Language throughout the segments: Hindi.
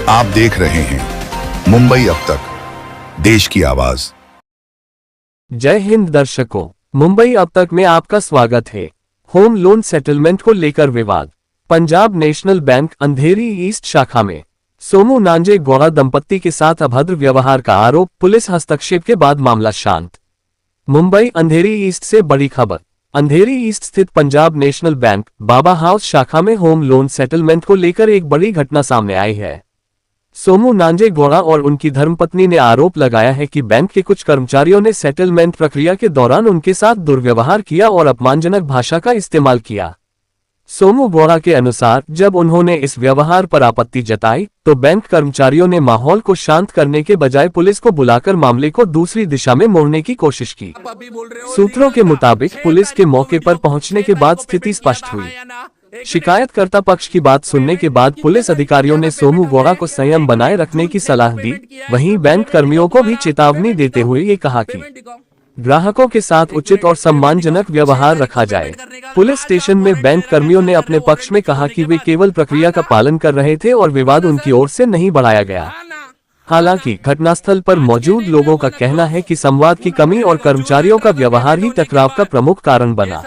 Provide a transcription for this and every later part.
आप देख रहे हैं मुंबई अब तक, देश की आवाज। जय हिंद दर्शकों, मुंबई अब तक में आपका स्वागत है। होम लोन सेटलमेंट को लेकर विवाद। पंजाब नेशनल बैंक अंधेरी ईस्ट शाखा में सोमू नांजे गौड़ा दंपत्ति के साथ अभद्र व्यवहार का आरोप, पुलिस हस्तक्षेप के बाद मामला शांत। मुंबई अंधेरी ईस्ट से बड़ी खबर। अंधेरी ईस्ट स्थित पंजाब नेशनल बैंक बाबा हाउस शाखा में होम लोन सेटलमेंट को लेकर एक बड़ी घटना सामने आई है। सोमू नांजे गौड़ा और उनकी धर्मपत्नी ने आरोप लगाया है कि बैंक के कुछ कर्मचारियों ने सेटलमेंट प्रक्रिया के दौरान उनके साथ दुर्व्यवहार किया और अपमानजनक भाषा का इस्तेमाल किया। सोमू गौड़ा के अनुसार जब उन्होंने इस व्यवहार पर आपत्ति जताई तो बैंक कर्मचारियों ने माहौल को शांत करने के बजाय पुलिस को बुलाकर मामले को दूसरी दिशा में मोड़ने की कोशिश की। सूत्रों के मुताबिक पुलिस के मौके पर पहुंचने के बाद स्थिति स्पष्ट हुई। शिकायतकर्ता पक्ष की बात सुनने के बाद पुलिस अधिकारियों ने सोमू गौड़ा को संयम बनाए रखने की सलाह दी। वहीं बैंक कर्मियों को भी चेतावनी देते हुए ये कहा कि ग्राहकों के साथ उचित और सम्मानजनक व्यवहार रखा जाए। पुलिस स्टेशन में बैंक कर्मियों ने अपने पक्ष में कहा कि वे केवल प्रक्रिया का पालन कर रहे थे और विवाद उनकी ओर से नहीं बढ़ाया गया। हालांकि घटनास्थल पर मौजूद लोगों का कहना है कि संवाद की कमी और कर्मचारियों का व्यवहार ही टकराव का प्रमुख कारण बना।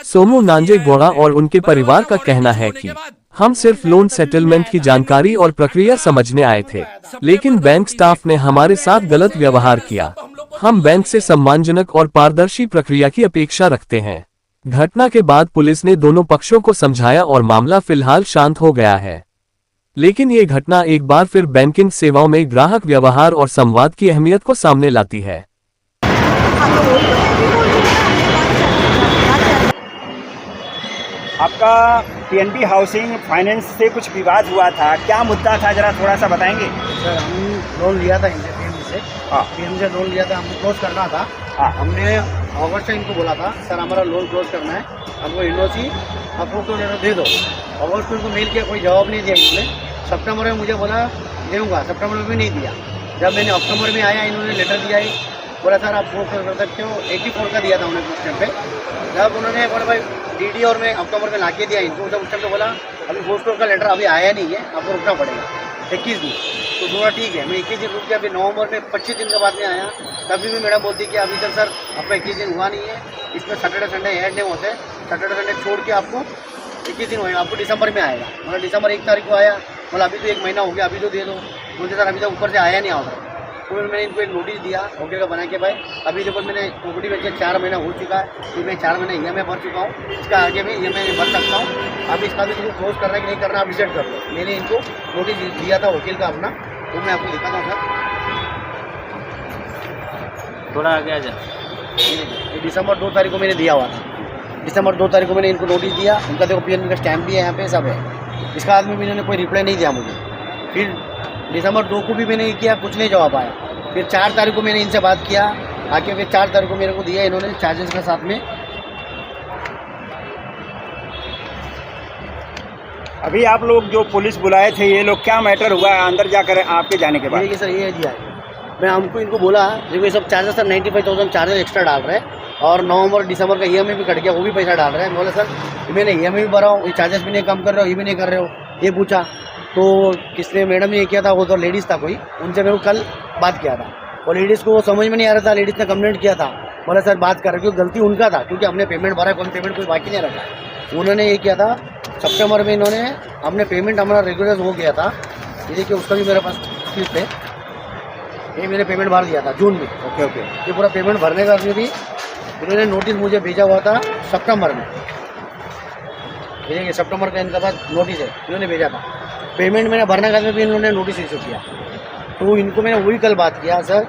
सोमू नांजे गौड़ा और उनके परिवार का कहना है कि हम सिर्फ लोन सेटलमेंट की जानकारी और प्रक्रिया समझने आए थे, लेकिन बैंक स्टाफ ने हमारे साथ गलत व्यवहार किया। हम बैंक से सम्मानजनक और पारदर्शी प्रक्रिया की अपेक्षा रखते हैं। घटना के बाद पुलिस ने दोनों पक्षों को समझाया और मामला फिलहाल शांत हो गया है। लेकिन ये घटना एक बार फिर बैंकिंग सेवाओं में ग्राहक व्यवहार और संवाद की अहमियत को सामने लाती है। आपका पीएनबी हाउसिंग फाइनेंस से कुछ विवाद हुआ था, क्या मुद्दा था, जरा थोड़ा सा बताएंगे? सर, हम लोन लिया था इनसे, पीएम से लोन लिया था, हमको क्लोज करना था। हमने अगस्त से इनको बोला था, सर हमारा लोन क्लोज करना है, हमको एनओसी अप्रूव लेटर दे दो। अगस्त को इनको मेल किया, कोई जवाब नहीं दिया इन्होंने। सितंबर में मुझे बोला दूँगा, सितंबर में भी नहीं दिया। जब मैंने अक्टूबर में आया, इन्होंने लेटर दिया है, बोला सर आप फोर्स कर सकते हो। 84 का दिया था उन्होंने उस टाइम पे। जब उन्होंने बोला भाई डीडी और मैं अक्टूबर में लाके दिया इनको, जब उस टाइम पे बोला अभी फोर्स का लेटर अभी आया नहीं है, आपको रुकना पड़ेगा 21 दिन। तो थोड़ा ठीक है, मैं 21 दिन रुक गया। फिर नवंबर में 25 दिन के बाद में आया, तभी भी मैडम बोलती कि अभी तक सर आपका 21 दिन हुआ नहीं है, इसमें सैटरडे संडे ऐड नहीं होते, सैटरडे संडे छोड़ के आपको 21 दिन होगा, आपको दिसंबर में आएगा। मतलब दिसंबर 1 तारीख को आया, बोला अभी तो 1 महीना हो गया, अभी तो दे दो। मुझे सर अभी तक ऊपर से आया नहीं ऑर्डर। तो मैंने इनको एक नोटिस दिया ओके का बना के, भाई अभी देखो मैंने प्रॉपर्टी बेच के 4 महीना हो चुका है, फिर मैं 4 महीने EMI भर चुका हूँ, इसका आगे भी EMI भर सकता हूँ। अब इसका भी क्लोज करना कि नहीं करना आप डिसाइड कर लो। मैंने इनको नोटिस दिया था वकील का अपना, तो मैं आपको दिखाता हूँ सर, थोड़ा आगे आ जा। ये दिसंबर 2 तारीख को मैंने दिया हुआ था। दिसंबर 2 तारीख को मैंने इनको नोटिस दिया, उनका देखो PNB का स्टैम्प भी है यहाँ पे, सब है। इसका बाद में भी इन्होंने कोई रिप्लाई नहीं दिया मुझे। फिर दिसंबर 2 को भी मैंने किया, कुछ नहीं जवाब आया। फिर 4 तारीख को मैंने इनसे बात किया आके, फिर 4 तारीख को मेरे को दिया इन्होंने चार्जेस के साथ में। अभी आप लोग जो पुलिस बुलाए थे, ये लोग क्या मैटर हुआ है अंदर जाकर आपके जाने के बाद? ये सर ये दिया है, मैं हमको इनको बोला देखो ये सब चार्जेस सर 95,000 चार्जेस एक्स्ट्रा डाल रहे हैं, और नवंबर दिसंबर का EMI भी कट गया, वो भी पैसा डाल रहे हैं। बोले सर मैंने EMI भी भरा हूँ, ये चार्जेस भी नहीं कम कर रहे हो, ये भी नहीं कर रहे हो, ये पूछा। तो किसने मैडम ने ये किया था, वो तो लेडीज़ था कोई, उनसे मेरे को कल बात किया था, और लेडीज़ को वो समझ में नहीं आ रहा था। लेडीज़ ने कंप्लेंट किया था, बोला सर बात कर रहे, क्योंकि गलती उनका था, क्योंकि हमने पेमेंट भरा है, कौन पेमेंट कोई बाकी नहीं रखा। उन्होंने ये किया था सितंबर में, इन्होंने हमने पेमेंट हमारा रेगुलर हो गया था, ये देखिए उसका भी मेरे पास स्लिप है, ये मैंने पेमेंट भर दिया था जून में। ओके ये पूरा पेमेंट भरने का भी इन्होंने नोटिस मुझे भेजा हुआ था सितंबर में। ये देखिए सितंबर का इनका पास नोटिस है, इन्होंने भेजा था। पेमेंट मैंने भरने का भी इन्होंने नोटिस इशू किया। तो इनको मैंने वही कल बात किया, सर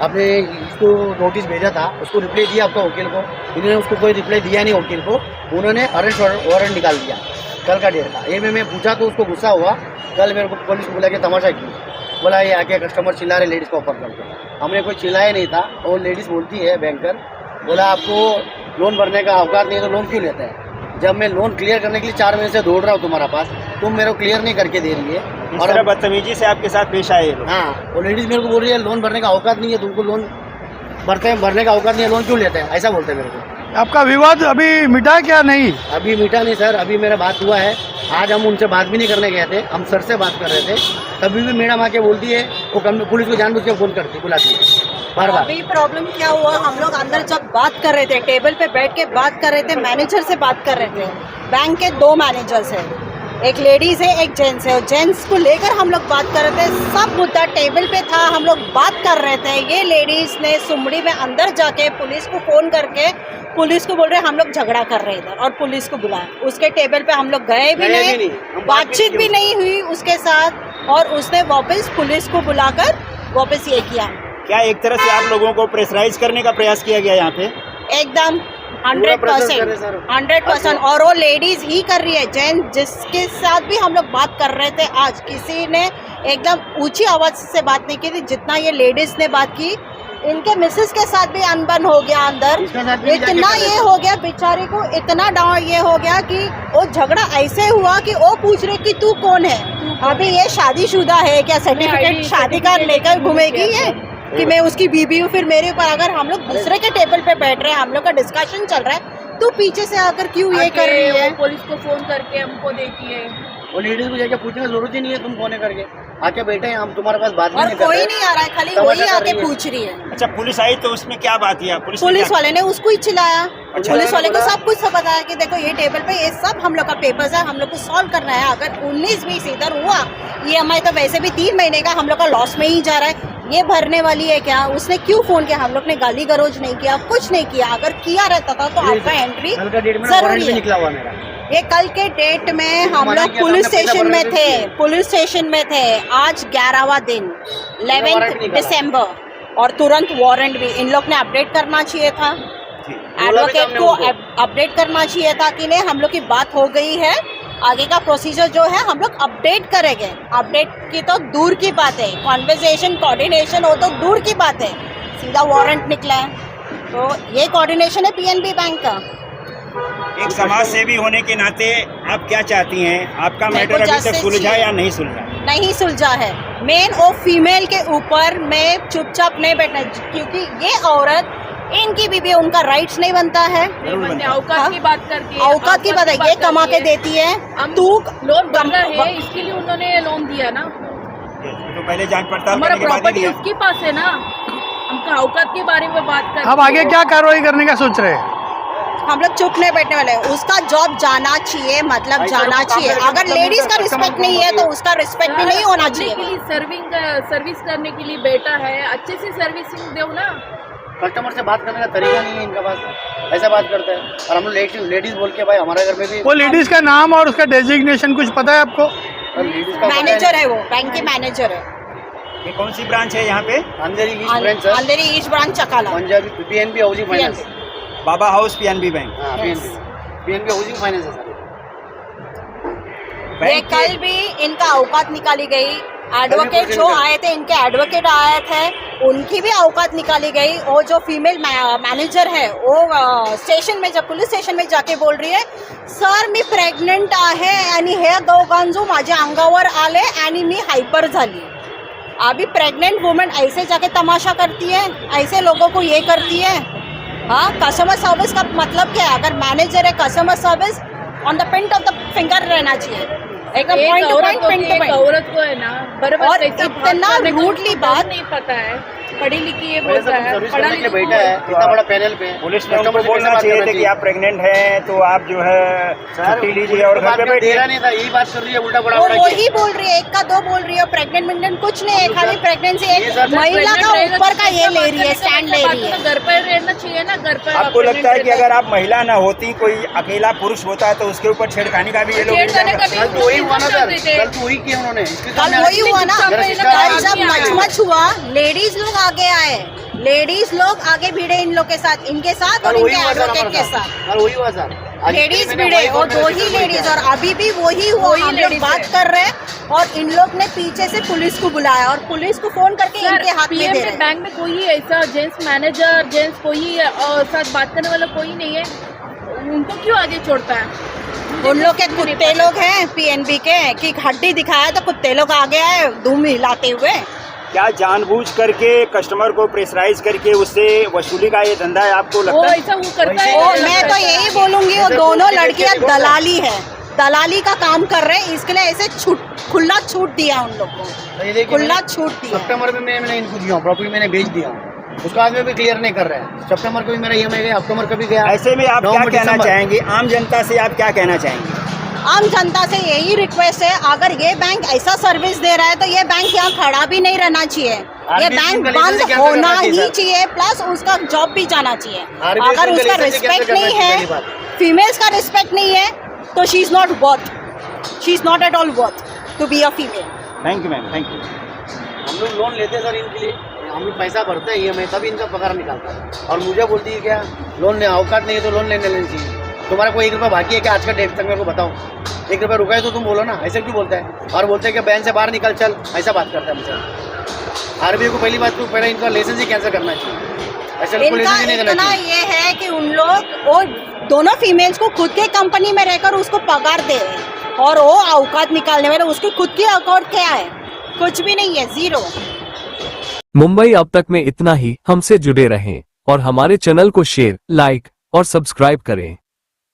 आपने इसको नोटिस भेजा था, उसको रिप्लाई दिया आपका वकील को, इन्होंने उसको कोई रिप्लाई दिया नहीं वकील को, उन्होंने अरेस्ट वारंट निकाल दिया कल का डेट का। ये मैं पूछा तो उसको गुस्सा हुआ, कल मेरे को पुलिस बुला के तमाशा की, बोला ये आके कस्टमर चिल्ला रहे लेडीज़ को ऑफर करके। हमने कोई चिल्लाया नहीं था, और लेडीज़ बोलती है बैंकर, बोला आपको लोन भरने का अवकाश नहीं है तो लोन क्यों लेता है? जब मैं लोन क्लियर करने के लिए 4 महीने से दौड़ रहा हूँ तुम्हारा पास, तुम मेरे को क्लियर नहीं करके दे रही है, और बदतमीजी से आपके साथ पेश आए लोग। हाँ, और लेडीज़ मेरे को बोल रही है लोन भरने का औकात नहीं है तुमको, लोन भरने का औकात नहीं है, लोन क्यों लेते हैं, ऐसा बोलते हैं मेरे को। आपका विवाद अभी मिटा क्या? नहीं अभी मिटा नहीं सर, अभी मेरा बात हुआ है, आज हम उनसे बात भी नहीं करने गए थे, हम सर से बात कर रहे थे, तभी भी मैडम आके बोलती है, वो पुलिस को जानबूझ के फ़ोन करती, बुलाती है बार बार। अभी प्रॉब्लम क्या हुआ, हम लोग अंदर जब बात कर रहे थे, टेबल पे बैठ के बात कर रहे थे, मैनेजर से बात कर रहे थे। बैंक के 2 मैनेजर्स हैं, एक लेडीज़ है एक जेंट्स है, और जेंट्स को लेकर हम लोग बात कर रहे थे। सब मुद्दा टेबल पे था, हम लोग बात कर रहे थे। ये लेडीज़ ने सुमड़ी में अंदर जाके पुलिस को फ़ोन करके पुलिस को बोल रहे हम लोग झगड़ा कर रहे थे और पुलिस को बुलाया। उसके टेबल पे हम लोग गए भी नहीं, बातचीत भी नहीं हुई उसके साथ, और उसने वापस पुलिस को बुलाकर वापस ये किया। क्या एक तरह से आप लोगों को प्रेशराइज करने का प्रयास किया गया यहाँ पे? एकदम 100%, और वो लेडीज ही कर रही है। जेंट्स जिसके साथ भी हम लोग बात कर रहे थे, आज किसी ने एकदम ऊंची आवाज से बात नहीं की थी जितना ये लेडीज ने बात की। इनके मिसेस के साथ भी अनबन हो गया अंदर, इतना ये हो गया बेचारे को, इतना डाउन ये हो गया कि वो झगड़ा ऐसे हुआ कि वो पूछ रहे कि तू कौन है, अभी ये शादीशुदा है क्या, सर्टिफिकेट शादी का लेकर घूमेगी ये कि मैं उसकी बीबी हूँ। फिर मेरे ऊपर अगर हम लोग दूसरे के टेबल पे बैठ रहे हैं, हम लोग का डिस्कशन चल रहा है, तो पीछे से आकर क्यों ये कर रही है? पुलिस को फोन करके हमको देखी है, वो लेडीज को जाके पूछने की जरूरत ही नहीं है, तुम फोन करके आके बैठे हैं, हम तुम्हारे पास बात और नहीं कर कोई रहे। नहीं आ रहा है, खाली वही आके पूछ रही है। अच्छा, पुलिस आई तो उसमें क्या बात किया? पुलिस वाले ने उसको ही चिल्लाया, अच्छा। पुलिस वाले को सब कुछ बताया कि देखो ये टेबल पे ये सब हम लोग का पेपर्स है, हम लोग को सॉल्व करना है। अगर 19-20 इधर हुआ, EMI तो वैसे भी 3 महीने का हम लोग का लॉस में ही जा रहा है, ये भरने वाली है क्या? उसने क्यों फोन किया? हम लोग ने गाली गलौज नहीं किया, कुछ नहीं किया। अगर किया रहता था तो आपका एंट्री जरूरी है। निकला हुआ मेरा ये कल के डेट में हम लोग पुलिस स्टेशन में थे, पुलिस स्टेशन में थे। आज 11वां दिन 11 दिसंबर, और तुरंत वारंट भी इन लोग ने अपडेट करना चाहिए था, एडवोकेट को अपडेट करना चाहिए था कि नहीं हम लोग की बात हो गई है, आगे का प्रोसीजर जो है हम लोग अपडेट करेंगे। अपडेट की तो दूर की बात है, कॉन्वर्सेशन कोऑर्डिनेशन हो तो दूर की बात है, सीधा वारंट निकला है। तो ये कोऑर्डिनेशन है PNB बैंक का। एक समाज सेवी होने के नाते आप क्या चाहती हैं? आपका मैटर अभी तक सुलझा या नहीं सुलझा? नहीं सुलझा है। मेन और फीमेल के ऊपर में चुपचाप नहीं बैठना, क्योंकि ये औरत इनकी बीबी, उनका राइट्स नहीं बनता है। औकात की बात करके, औकात की बात है, ये कमा के देती है, तू लोन बन रहा है, इसके लिए उन्होंने लोन दिया ना। तो पहले जांच पड़ताल हमारा करने के बाद ही प्रॉपर्टी दिया। उसके पास है ना, हमका औकात के बारे में बात कर। अब आगे क्या कार्रवाई करने का सोच रहे हैं? हम लोग चुप नहीं बैठने वाले। उसका जॉब जाना चाहिए, मतलब जाना चाहिए। अगर लेडीज का रिस्पेक्ट नहीं है तो उसका रिस्पेक्ट भी नहीं होना चाहिए। के लिए सर्विस करने के लिए बैठा है, अच्छे से सर्विसिंग दो ना। कस्टमर से बात करने का तरीका नहीं है इनका पास, ऐसा बात करते हैं। और हम लोग लेडीज बोल के, भाई हमारे घर में भी वो लेडीज का नाम और उसका डेजिग्नेशन कुछ पता है आपको? लेडीज का मैनेजर है, वो बैंक की मैनेजर है। ये कौन सी ब्रांच है यहाँ पे? Andheri east branch sir, Andheri east branch Chakala, Punjabi PNB housing finance. Baba house PNB bank. हाँ, PNB हाउसिंग फाइनेंस है सर। ये कल भी इनका औकात निकाली गई। एडवोकेट जो आए थे, इनके एडवोकेट आए थे, उनकी भी औकात निकाली गई। और जो फीमेल मैनेजर है वो स्टेशन में, जब पुलिस स्टेशन में जाके बोल रही है, सर मी प्रेग्नेंट आहे आणि हे दोघां जो माझ्या अंगावर आले आणि मी हायपर झाली। अभी प्रेग्नेंट वुमन ऐसे जाके तमाशा करती है, ऐसे लोगों को ये करती है। हाँ, कस्टमर सर्विस का मतलब क्या है? अगर मैनेजर है, कस्टमर सर्विस ऑन द पिंट ऑफ द फिंगर रहना चाहिए, एक point to point, pin to pin. औरत को है ना बराबर, और इतना रूडली बात नहीं पता है, पढ़ी लिखी है बोलता है, सर्विस पढ़ा करने के लिए लिखा बैठा है, इतना बड़ा पैनल पे। पुलिस ने उनको बोलना चाहिए था कि आप प्रेग्नेंट हैं तो आप जो है छुट्टी लीजिए और घर पे दे बैठिए। रहा नहीं था, यही बात कर रही है उल्टा बड़ा वो बड़ा वही बोल रही है, 1 का 2 बोल रही है। प्रेग्नेंट कुछ नहीं है, खाली प्रेगनेंसी एक महिला का ऊपर का ये ले रही है, स्टैंड ले रही है। घर पर रहना चाहिए ना, घर पर। आपको लगता है कि अगर आप महिला ना होती, कोई अकेला पुरुष होता तो उसके ऊपर छेड़खानी का भी ये लोग छेड़खानी का भी कल तो वही हुआ ना सर, कल तो वही किया उन्होंने। कल वही हुआ ना, कल जब मच हुआ, लेडीज लोग आगे आए, लेडीज लोग आगे भिड़े इन लोग के साथ, इनके साथ और इनके एडवोकेट के साथ। कल वही हुआ सर, लेडीज भिड़े और 2 ही लेडीज, और अभी भी वही हुआ। हम लोग बात कर रहे हैं और इन लोग ने पीछे से पुलिस को बुलाया और पुलिस को फोन करके इनके हाथ में दे रहे हैं। बैंक में कोई ऐसा जेंट्स मैनेजर, जेंट्स कोई साथ बात करने वाला कोई नहीं है, उनको क्यों आगे छोड़ता है? उन लोग के कुत्ते लोग हैं PNB के, कि हड्डी दिखाया तो कुत्ते लोग आगे आए धूम हिलाते हुए। क्या जानबूझ करके कस्टमर को प्रेशराइज करके उससे वसूली का ये धंधा है? आपको वो लगता है? ऐसा वो करता है। और मैं तो यही बोलूंगी, वो दोनों लड़कियां दलाली है, दलाली का काम कर रहे हैं, इसके लिए ऐसे खुला छूट दिया उन लोग तो ये को, देखिए खुला छूट दिया। सितंबर में मैंने इनको दिया प्रॉपर्टी मैंने बेच दिया, उसका आज में भी क्लियर नहीं कर रहे हैं। सितंबर को भी मेरा EMI गया, अक्टूबर का भी गया। ऐसे में आप क्या नवंबर, कहना दिसंबर। चाहेंगे, आम जनता से आप क्या कहना चाहेंगे? आम जनता से यही रिक्वेस्ट है, अगर ये बैंक ऐसा सर्विस दे रहा है तो ये बैंक यहाँ खड़ा भी नहीं रहना चाहिए, ये RBI बैंक का बंद लाइसेंस कैंसिल होना करना चाहिए, ही सर। चाहिए, प्लस उसका जॉब भी जाना चाहिए। RBI अगर का उसका लाइसेंस रिस्पेक्ट कैंसिल नहीं करना चाहिए, पहली है, बात। फीमेल्स का रिस्पेक्ट नहीं है, तो she is not worth, she is not at all worth to be a female. Thank you ma'am, thank you. हम लोग लोन लेते हैं सर इनके लिए, हम लोग पैसा भरते हैं EMI, तभी इनका पगार निकालता है। और मुझे बोलती है क्या लोन ले, औकात नहीं है तो लोन लेने चाहिए। तुम्हारा कोई 1 रुपया बाकी है क्या आज का डेट तक, मेरे को बताओ। 1 रुपया रुका है तो तुम बोलो ना, ऐसे क्यों बोलता है? और बोलते हैं कि बैंक से बाहर निकल चल, ऐसा बात करता है मुझे। RBI को पहली बात तो पहले इनका लाइसेंस ही कैंसिल करना चाहिए, ऐसे लोग को इनका लाइसेंस ही नहीं देना इतना चाहिए। ये है कि उन लोग वो दोनों फीमेल्स को खुद के कंपनी में रहकर उसको पगार दे रहे हैं, और वो औकात निकालने वाले उसकी खुद की औकात क्या है? कुछ भी नहीं है, जीरो। मुंबई अब तक में इतना ही। हमसे जुड़े रहें और हमारे चैनल को शेयर, लाइक और सब्सक्राइब करें।